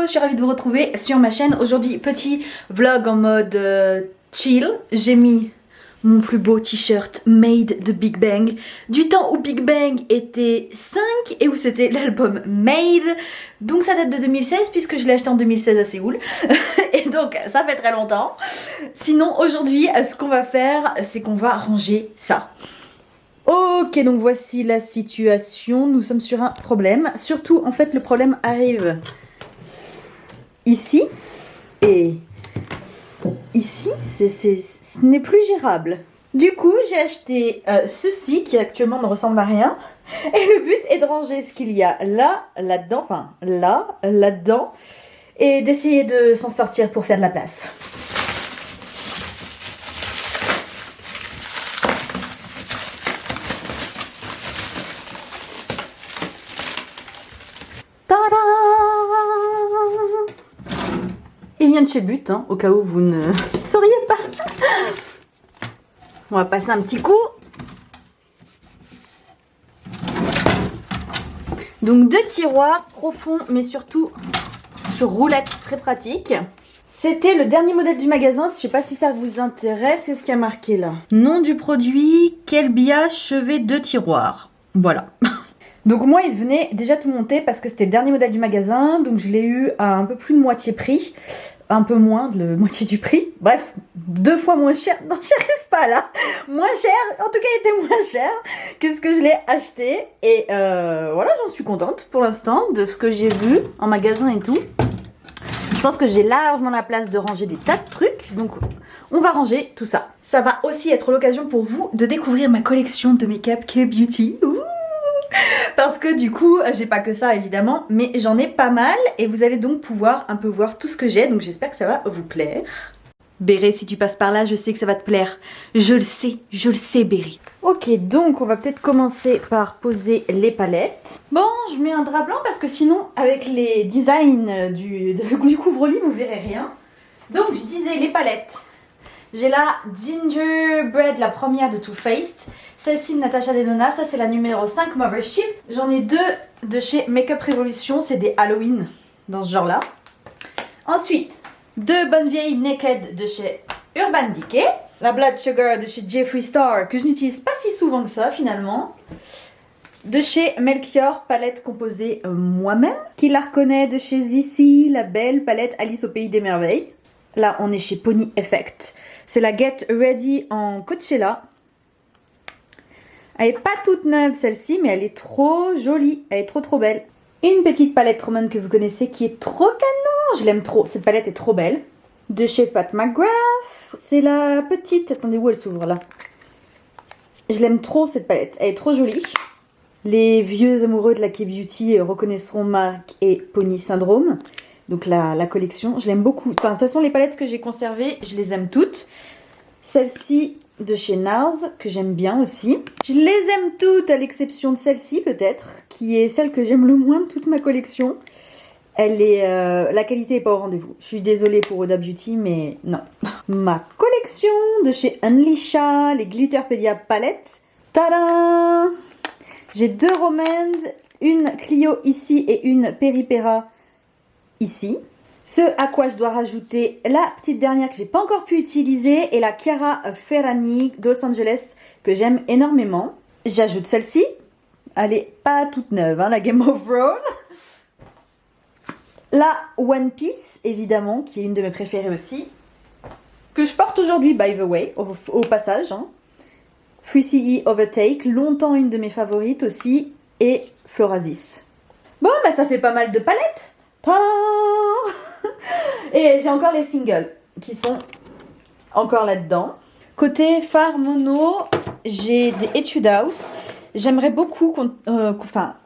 je suis ravie de vous retrouver sur ma chaîne. Aujourd'hui, petit vlog en mode chill. J'ai mis mon plus beau t-shirt made de Big Bang. Du temps où Big Bang était 5 et où c'était l'album Made. Donc ça date de 2016 puisque je l'ai acheté en 2016 à Séoul. Et donc ça fait très longtemps. Sinon aujourd'hui, ce qu'on va faire, c'est qu'on va ranger ça. Ok, donc voici la situation. Nous sommes sur un problème. Surtout, en fait, le problème arrive ici et ici. Ce n'est plus gérable. Du coup, j'ai acheté ceci qui actuellement ne ressemble à rien. Et le but est de ranger ce qu'il y a là, là-dedans, enfin là, là-dedans. Et d'essayer de s'en sortir pour faire de la place. Il vient de chez But, hein, au cas où vous ne sauriez pas. On va passer un petit coup. Donc 2 tiroirs profonds, mais surtout sur roulette, très pratique. C'était le dernier modèle du magasin, je ne sais pas si ça vous intéresse. Qu'est-ce qu'il y a marqué là? Nom du produit, Kelbia chevet 2 tiroirs. Voilà. Donc moi il venait déjà tout monter parce que c'était le dernier modèle du magasin. Donc je l'ai eu à un peu plus de moitié prix. Un peu moins de la moitié du prix. Bref, 2 fois moins cher. Non, j'y arrive pas là. Moins cher, en tout cas il était moins cher que ce que je l'ai acheté. Et voilà, j'en suis contente pour l'instant de ce que j'ai vu en magasin et tout. Je pense que j'ai largement la place de ranger des tas de trucs. Donc on va ranger tout ça. Ça va aussi être l'occasion pour vous de découvrir ma collection de make-up K-Beauty. Ouh, parce que du coup, j'ai pas que ça évidemment, mais j'en ai pas mal et vous allez donc pouvoir un peu voir tout ce que j'ai, donc j'espère que ça va vous plaire. Béré, si tu passes par là, je sais que ça va te plaire. Je le sais Béré. Ok, donc on va peut-être commencer par poser les palettes. Bon, je mets un drap blanc parce que sinon, avec les designs du couvre-lit, vous verrez rien. Donc je disais les palettes. J'ai la Gingerbread, la première de Too Faced. Celle-ci de Natasha Denona, ça c'est la numéro 5 Mothership. J'en ai 2 de chez Makeup Revolution, c'est des Halloween dans ce genre-là. Ensuite, 2 bonnes vieilles Naked de chez Urban Decay. La Blood Sugar de chez Jeffree Star, que je n'utilise pas si souvent que ça finalement. De chez Melchior, palette composée moi-même. Qui la reconnaît de chez Zissy, la belle palette Alice au Pays des Merveilles. Là, on est chez Pony Effect. C'est la Get Ready en Coachella. Elle est pas toute neuve celle-ci, mais elle est trop jolie. Elle est trop belle. Une petite palette Roman que vous connaissez qui est trop canon. Je l'aime trop. Cette palette est trop belle. De chez Pat McGrath. C'est la petite. Attendez, où elle s'ouvre là? Je l'aime trop cette palette. Elle est trop jolie. Les vieux amoureux de la K-Beauty reconnaîtront Marc et Pony Syndrome. Donc la collection, je l'aime beaucoup. Enfin, de toute façon, les palettes que j'ai conservées, je les aime toutes. Celle-ci de chez NARS, que j'aime bien aussi. Je les aime toutes, à l'exception de celle-ci peut-être, qui est celle que j'aime le moins de toute ma collection. Elle est, la qualité n'est pas au rendez-vous. Je suis désolée pour Huda Beauty, mais non. Ma collection de chez Unleasha, les Glitterpedia palettes. Tadam! J'ai 2 Romand, une Clio ici et une Peripera ici. Ce à quoi je dois rajouter la petite dernière que j'ai pas encore pu utiliser est la Chiara Ferragni de Los Angeles que j'aime énormément. J'ajoute celle-ci. Elle est pas toute neuve, hein, la Game of Thrones. La One Piece, évidemment, qui est une de mes préférées aussi. Que je porte aujourd'hui, by the way, au passage. Hein. 3CE Overtake, longtemps une de mes favorites aussi. Et Florasis. Bon, bah ça fait pas mal de palettes. Et j'ai encore les singles qui sont encore là-dedans. Côté fard mono, j'ai des Etude House. J'aimerais beaucoup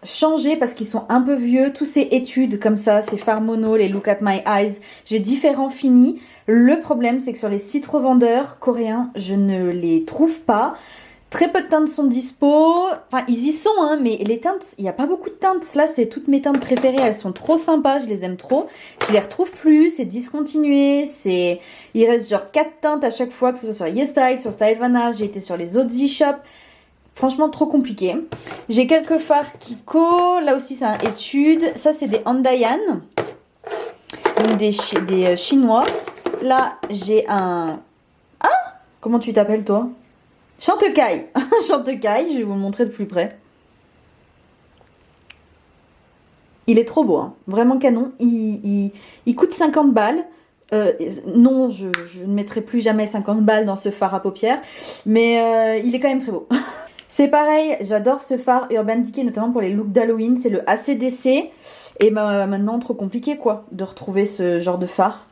changer parce qu'ils sont un peu vieux. Tous ces études comme ça, ces fards mono, les Look at My Eyes, j'ai différents finis. Le problème, c'est que sur les sites revendeurs coréens, je ne les trouve pas. Très peu de teintes sont dispo. Enfin, ils y sont, hein, mais les teintes, il n'y a pas beaucoup de teintes. Là, c'est toutes mes teintes préférées. Elles sont trop sympas, je les aime trop. Je les retrouve plus, c'est discontinué. Il reste genre 4 teintes à chaque fois, que ce soit sur YesStyle, sur Stylevana. J'ai été sur les autres Z-Shop. Franchement, trop compliqué. J'ai quelques fards Kiko. Là aussi, c'est un étude. Ça, c'est des Andayan. donc des chinois. Là, j'ai un... Ah! Comment tu t'appelles, toi? Chantecaille. Chantecaille, je vais vous le montrer de plus près. Il est trop beau, hein. Vraiment canon. Il coûte 50 balles. Non, je ne mettrai plus jamais 50 balles dans ce fard à paupières, mais il est quand même très beau. C'est pareil, j'adore ce fard Urban Decay, notamment pour les looks d'Halloween. C'est le ACDC. Et maintenant, trop compliqué, quoi, de retrouver ce genre de fard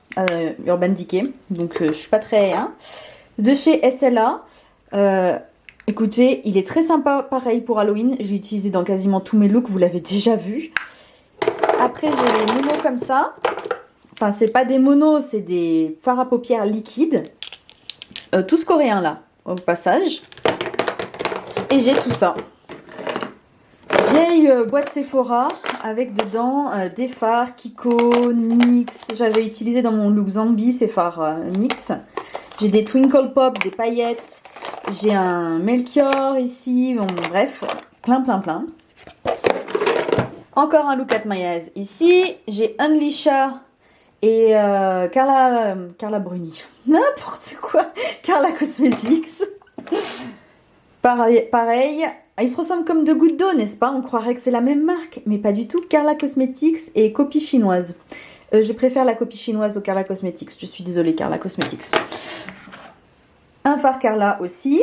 Urban Decay. Donc, je suis pas très... Hein. De chez SLA. Écoutez, il est très sympa, pareil pour Halloween. J'ai utilisé dans quasiment tous mes looks, vous l'avez déjà vu. Après, j'ai les monos comme ça. Enfin, c'est pas des monos, c'est des fards à paupières liquides. Tous coréens, là, au passage. Et j'ai tout ça. Vieille boîte Sephora avec dedans des fards Kiko, NYX. J'avais utilisé dans mon look zombie ces fards NYX. J'ai des Twinkle Pop, des paillettes. J'ai un Melchior ici. Bon, bref, plein. Encore un look at my eyes ici. J'ai Unleasha et Carla Bruni. N'importe quoi. Carla Cosmetics. Pareil. Ils se ressemblent comme deux gouttes d'eau, n'est-ce pas? On croirait que c'est la même marque, mais pas du tout. Carla Cosmetics et copie chinoise. Je préfère la copie chinoise au Carla Cosmetics. Je suis désolée, Carla Cosmetics. Un fard Carla aussi.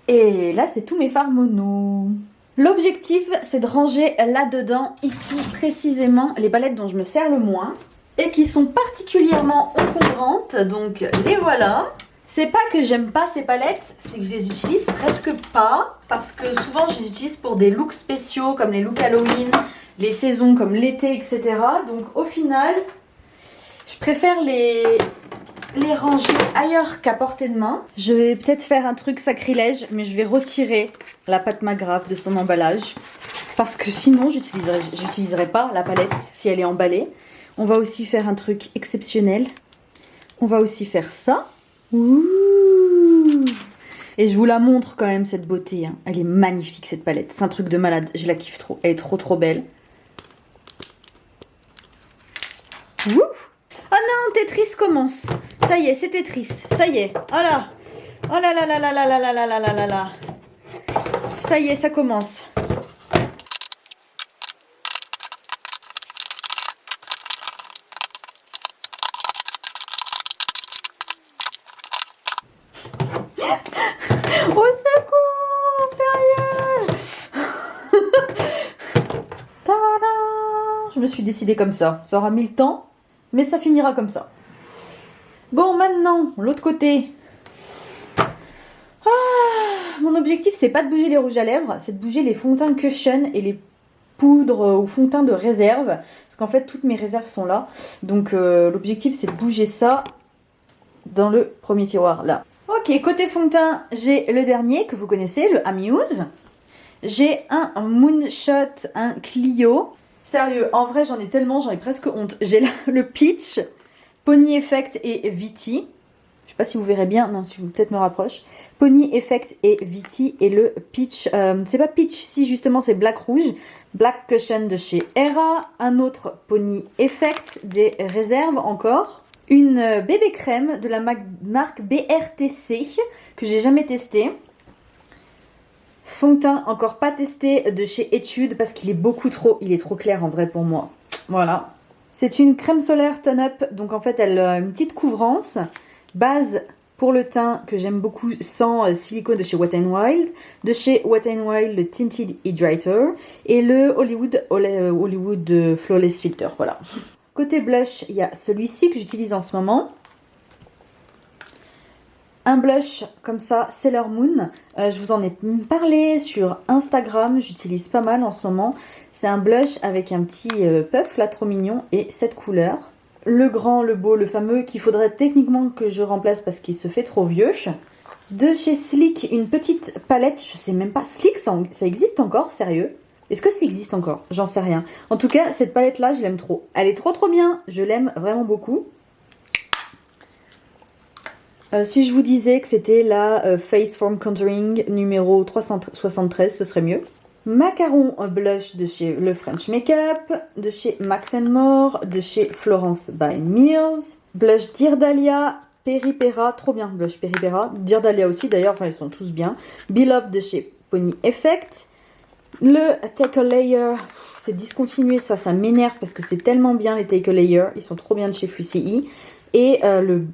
Et là, c'est tous mes fards mono. L'objectif, c'est de ranger là-dedans, ici précisément, les palettes dont je me sers le moins. Et qui sont particulièrement encombrantes. Donc, les voilà. C'est pas que j'aime pas ces palettes, c'est que je les utilise presque pas. Parce que souvent, je les utilise pour des looks spéciaux, comme les looks Halloween, les saisons comme l'été, etc. Donc, au final, je préfère les ranger ailleurs qu'à portée de main. Je vais peut-être faire un truc sacrilège, mais je vais retirer la pâte Magraff de son emballage. Parce que sinon, j'utiliserai pas la palette si elle est emballée. On va aussi faire un truc exceptionnel. On va aussi faire ça. Ouh. Et je vous la montre quand même, cette beauté. Hein. Elle est magnifique, cette palette. C'est un truc de malade. Je la kiffe trop. Elle est trop belle. Ouh. Ah non, Tetris commence. Ça y est, c'est Tetris. Ça y est. Oh là. Oh là là là là là là là là là là là. Ça y est, ça commence. Au secours, sérieux. Tada. Je me suis décidée comme ça. Ça aura mis le temps, mais ça finira comme ça. Bon, maintenant, l'autre côté. Mon objectif, c'est pas de bouger les rouges à lèvres, c'est de bouger les fonds de teint cushion et les poudres ou fonds de teint de réserve. Parce qu'en fait, toutes mes réserves sont là. Donc, l'objectif, c'est de bouger ça dans le premier tiroir, là. Ok, côté fond de teint, j'ai le dernier que vous connaissez, le Amuse. J'ai un Moonshot, un Clio. Sérieux, en vrai, j'en ai tellement, j'en ai presque honte. J'ai le Peach, Pony Effect et Viti. Je sais pas si vous verrez bien, non, si vous peut-être me rapproche. Pony Effect et Viti et le Peach. C'est pas Peach si justement, c'est Black Rouge. Black Cushion de chez Hera. Un autre Pony Effect, des réserves encore. Une bébé crème de la marque BRTC que j'ai jamais testé. Fond de teint encore pas testé de chez Etude parce qu'il est il est trop clair en vrai pour moi. Voilà. C'est une crème solaire tone-up, donc en fait elle a une petite couvrance. Base pour le teint que j'aime beaucoup sans silicone de chez Wet n Wild. De chez Wet n Wild le Tinted Hydrator et le Hollywood Flawless Filter, voilà. Côté blush, il y a celui-ci que j'utilise en ce moment. Un blush comme ça, Sailor Moon. Je vous en ai parlé sur Instagram. J'utilise pas mal en ce moment. C'est un blush avec un petit puff là, trop mignon. Et cette couleur. Le grand, le beau, le fameux qu'il faudrait techniquement que je remplace parce qu'il se fait trop vieux. De chez Sleek, une petite palette. Je sais même pas. Sleek, ça existe encore, sérieux? Est-ce que ça existe encore? J'en sais rien. En tout cas, cette palette-là, je l'aime trop. Elle est trop bien. Je l'aime vraiment beaucoup. Si je vous disais que c'était la Face Form Contouring numéro 373, ce serait mieux. Macaron blush de chez Le French Makeup, de chez Max More, de chez Florence by Mills. Blush Dear Dahlia, Peripera, trop bien blush Peripera. Dear Dahlia aussi d'ailleurs, enfin ils sont tous bien. Beloved de chez Pony Effect. Le Take a Layer, c'est discontinué, ça m'énerve parce que c'est tellement bien les Take a Layer. Ils sont trop bien de chez Fucii. Et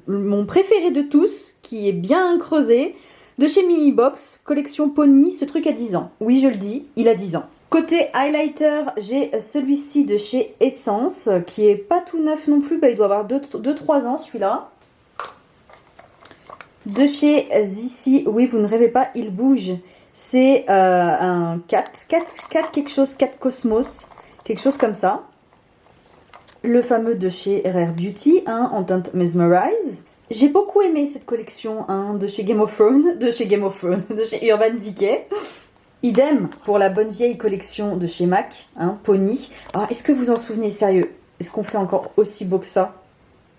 mon préféré de tous, qui est bien creusé, de chez Mimi Box, collection Pony, ce truc a 10 ans. Oui, je le dis, il a 10 ans. Côté highlighter, j'ai celui-ci de chez Essence, qui est pas tout neuf non plus, bah, il doit avoir 2-3 ans celui-là. De chez Zissi, oui, vous ne rêvez pas, il bouge. C'est un 4 quelque chose, 4 Cosmos, quelque chose comme ça. Le fameux de chez Rare Beauty, hein, en teinte Mesmerize. J'ai beaucoup aimé cette collection hein, de chez Game of Thrones, de chez Urban Decay. Idem pour la bonne vieille collection de chez MAC, hein, Pony. Ah, est-ce que vous en souvenez, sérieux? Est-ce qu'on fait encore aussi beau que ça?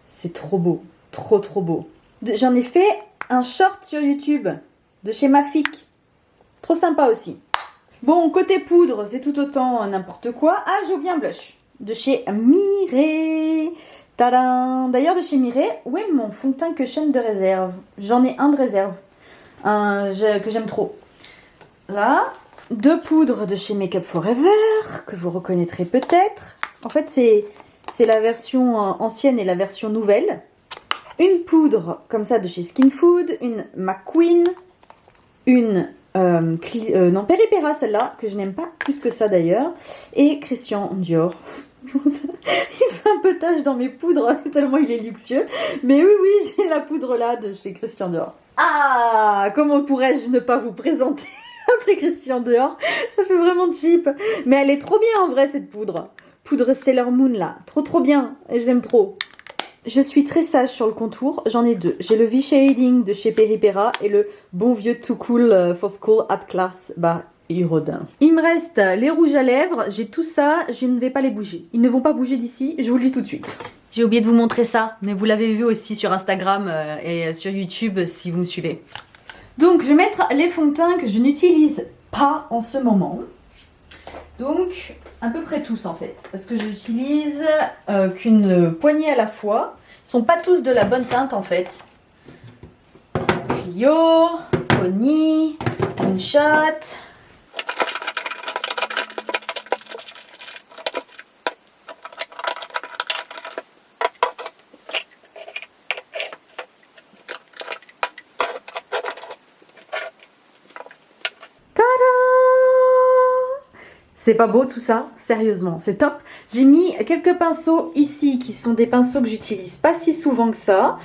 C'est trop beau, trop beau. J'en ai fait un short sur YouTube de chez Mafik. Trop sympa aussi. Bon, côté poudre, c'est tout autant n'importe quoi. Ah, j'ai oublié un blush de chez Mireille. Tadam! D'ailleurs, de chez Mireille, où est mon fond de teint Cushion de réserve? J'en ai un de réserve, que j'aime trop. Là, 2 poudres de chez Make Up Forever, que vous reconnaîtrez peut-être. En fait, c'est la version ancienne et la version nouvelle. Une poudre comme ça de chez Skin Food, une McQueen, une non, Peripera, celle-là, que je n'aime pas plus que ça d'ailleurs, et Christian Dior. Il fait un peu tache dans mes poudres, tellement il est luxueux. Mais oui, j'ai la poudre là de chez Christian Dior. Ah, comment pourrais-je ne pas vous présenter après Christian Dior? Ça fait vraiment cheap. Mais elle est trop bien en vrai cette poudre. Poudre Sailor Moon là, trop bien, et je l'aime trop. Je suis très sage sur le contour, j'en ai 2. J'ai le V-Shading de chez Peripera et le bon vieux Too Cool for School at Class Rodin. Il me reste les rouges à lèvres, j'ai tout ça, je ne vais pas les bouger. Ils ne vont pas bouger d'ici, je vous le dis tout de suite. J'ai oublié de vous montrer ça, mais vous l'avez vu aussi sur Instagram et sur YouTube si vous me suivez. Donc je vais mettre les fonds de teint que je n'utilise pas en ce moment. Donc à peu près tous en fait, parce que j'utilise qu'une poignée à la fois. Ils sont pas tous de la bonne teinte en fait. Clio, Pony, Moonshot. C'est pas beau tout ça? Sérieusement, c'est top. J'ai mis quelques pinceaux ici qui sont des pinceaux que j'utilise pas si souvent que ça.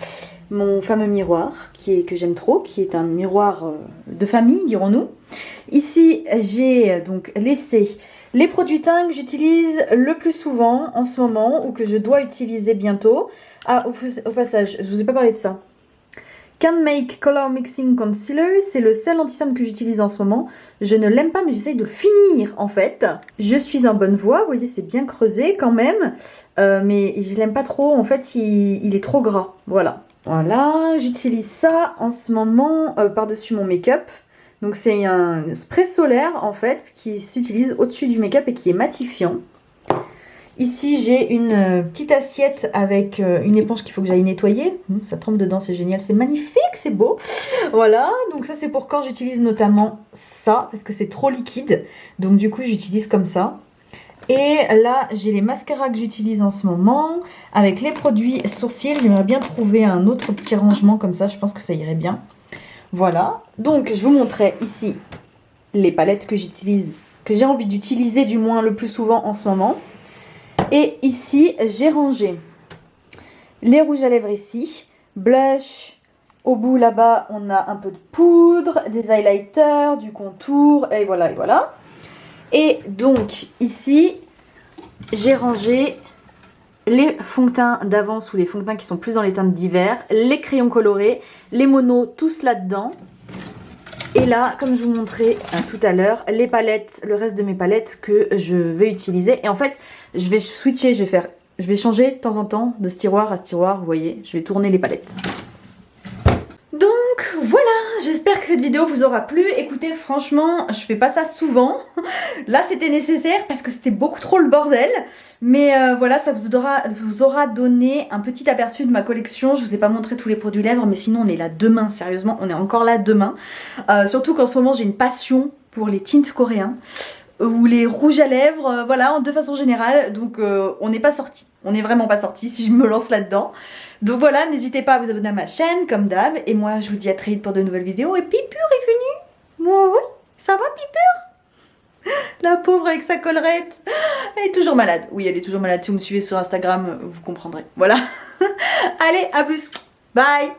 Mon fameux miroir que j'aime trop, qui est un miroir de famille, dirons-nous. Ici, j'ai donc laissé les produits teints que j'utilise le plus souvent en ce moment ou que je dois utiliser bientôt. Ah, au passage, je vous ai pas parlé de ça. Can Make Color Mixing Concealer, c'est le seul anti-cerne que j'utilise en ce moment. Je ne l'aime pas, mais j'essaye de le finir en fait. Je suis en bonne voie, vous voyez, c'est bien creusé quand même. Mais je l'aime pas trop, en fait, il est trop gras. Voilà. Voilà, j'utilise ça en ce moment par-dessus mon make-up. Donc c'est un spray solaire en fait qui s'utilise au-dessus du make-up et qui est matifiant. Ici, j'ai une petite assiette avec une éponge qu'il faut que j'aille nettoyer. Ça trempe dedans, c'est génial, c'est magnifique, c'est beau. Voilà, donc ça c'est pour quand j'utilise notamment ça, parce que c'est trop liquide. Donc du coup, j'utilise comme ça. Et là, j'ai les mascaras que j'utilise en ce moment. Avec les produits sourcils, j'aimerais bien trouver un autre petit rangement comme ça. Je pense que ça irait bien. Voilà, donc je vous montrais ici les palettes que j'utilise, que j'ai envie d'utiliser du moins le plus souvent en ce moment. Et ici, j'ai rangé les rouges à lèvres ici, blush, au bout là-bas, on a un peu de poudre, des highlighters, du contour, et voilà, et voilà. Et donc, ici, j'ai rangé les fonds de teint d'avance ou les fonds de teint qui sont plus dans les teintes d'hiver, les crayons colorés, les monos, tous là-dedans. Et là, comme je vous montrais tout à l'heure, les palettes, le reste de mes palettes que je vais utiliser. Et en fait, je vais switcher, je vais changer de temps en temps de ce tiroir à ce tiroir, vous voyez, je vais tourner les palettes. Donc voilà, j'espère que cette vidéo vous aura plu. Écoutez, franchement, je fais pas ça souvent. Là, c'était nécessaire parce que c'était beaucoup trop le bordel. Mais voilà, ça vous aura donné un petit aperçu de ma collection. Je vous ai pas montré tous les produits lèvres, mais sinon on est là demain, sérieusement, on est encore là demain. Surtout qu'en ce moment, j'ai une passion pour les tints coréens ou les rouges à lèvres, voilà, de façon générale. Donc on n'est pas sorti. On n'est vraiment pas sorti si je me lance là-dedans. Donc voilà, n'hésitez pas à vous abonner à ma chaîne, comme d'hab. Et moi, je vous dis à très vite pour de nouvelles vidéos. Et Pipure est venue. Moi, oui, ça va, Pipure? La pauvre avec sa collerette. Elle est toujours malade. Oui, elle est toujours malade. Si vous me suivez sur Instagram, vous comprendrez. Voilà. Allez, à plus. Bye.